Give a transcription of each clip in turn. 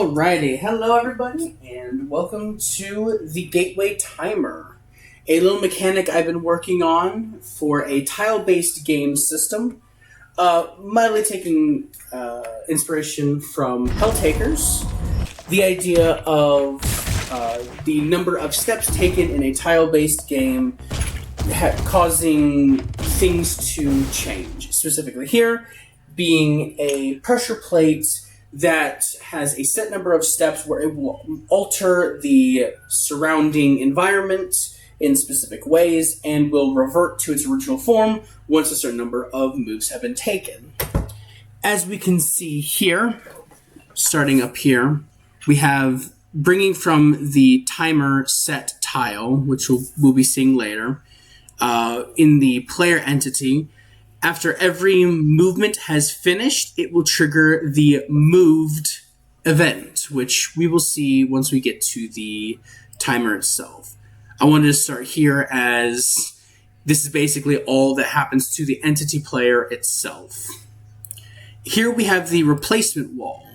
Alrighty, hello everybody, and welcome to the Gateway Timer, a little mechanic I've been working on for a tile-based game system, mildly taking inspiration from Helltakers. The idea of the number of steps taken in a tile-based game causing things to change. Specifically here, being a pressure plate that has a set number of steps where it will alter the surrounding environment in specific ways and will revert to its original form once a certain number of moves have been taken. As we can see here, starting up here, we have bringing from the timer set tile, which we'll be seeing later, in the player entity. After every movement has finished, it will trigger the moved event, which we will see once we get to the timer itself. I wanted to start here as this is basically all that happens to the entity player itself. Here we have the replacement wall.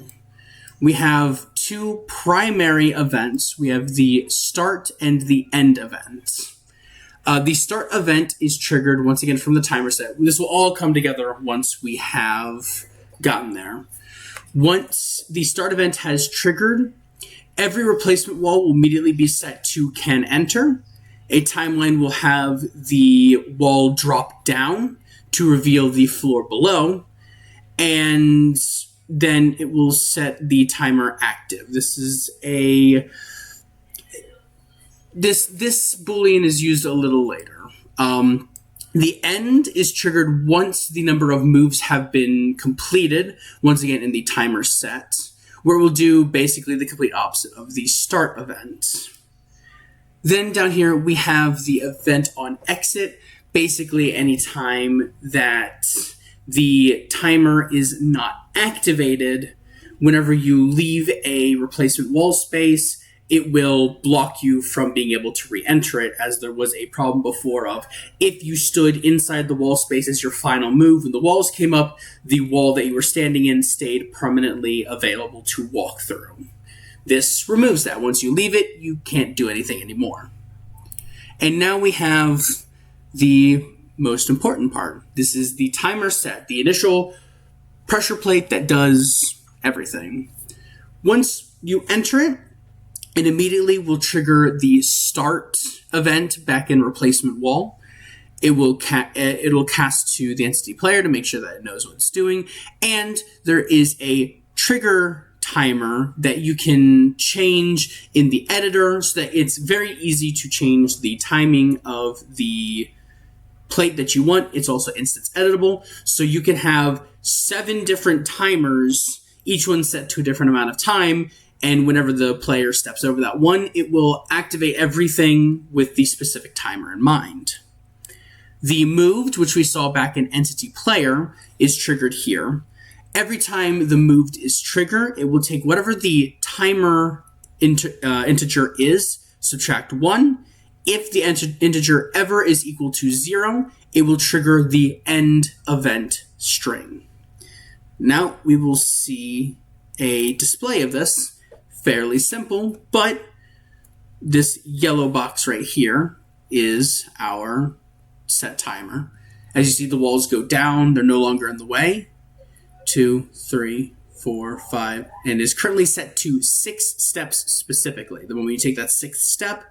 We have two primary events. We have the start and the end event. The start event is triggered once again from the timer set. This will all come together once we have gotten there. Once the start event has triggered, every replacement wall will immediately be set to can enter. A timeline will have the wall drop down to reveal the floor below, and then it will set the timer active. This Boolean is used a little later. The end is triggered once the number of moves have been completed, once again in the timer set, where it will do basically the complete opposite of the start event. Then down here we have the event on exit, basically any time that the timer is not activated. Whenever you leave a replacement wall space, it will block you from being able to re-enter it, as there was a problem before of if you stood inside the wall space as your final move, when the walls came up, the wall that you were standing in stayed permanently available to walk through. This removes that. Once you leave it, you can't do anything anymore. And now we have the most important part. This is the timer set, the initial pressure plate that does everything. Once you enter it, it immediately will trigger the start event back in replacement wall. It'll cast to the entity player to make sure that it knows what it's doing. And there is a trigger timer that you can change in the editor so that it's very easy to change the timing of the plate that you want. It's also instance editable. So you can have 7 different timers, each one set to a different amount of time. And whenever the player steps over that one, it will activate everything with the specific timer in mind. The moved, which we saw back in entity player, is triggered here. Every time the moved is triggered, it will take whatever the timer integer is, subtract 1. If the integer ever is equal to 0, it will trigger the end event string. Now we will see a display of this. Fairly simple, but this yellow box right here is our set timer. As you see, the walls go down. They're no longer in the way. 2, 3, 4, 5, and is currently set to 6 steps specifically. Then when you take that 6th step,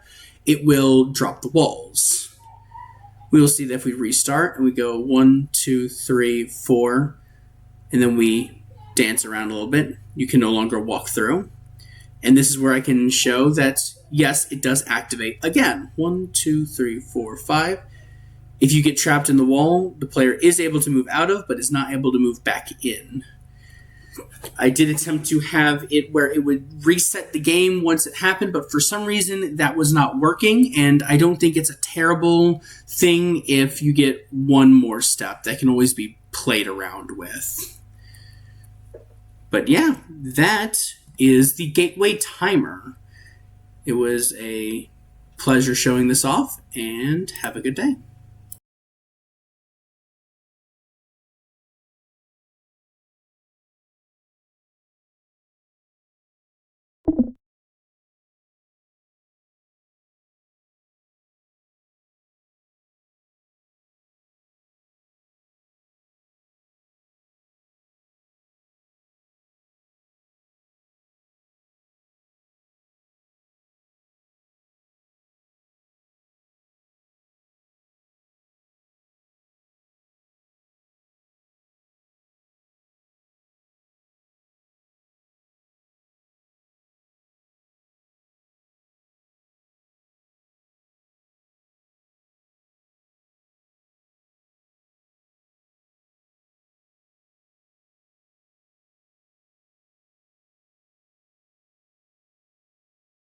it will drop the walls. We will see that if we restart and we go 1, 2, 3, 4, and then we dance around a little bit, you can no longer walk through. And this is where I can show that, yes, it does activate again. 1, 2, 3, 4, 5. If you get trapped in the wall, the player is able to move out of, but is not able to move back in. I did attempt to have it where it would reset the game once it happened, but for some reason that was not working, and I don't think it's a terrible thing if you get one more step. That can always be played around with. But yeah, that is the Gateway Timer. It was a pleasure showing this off, and have a good day.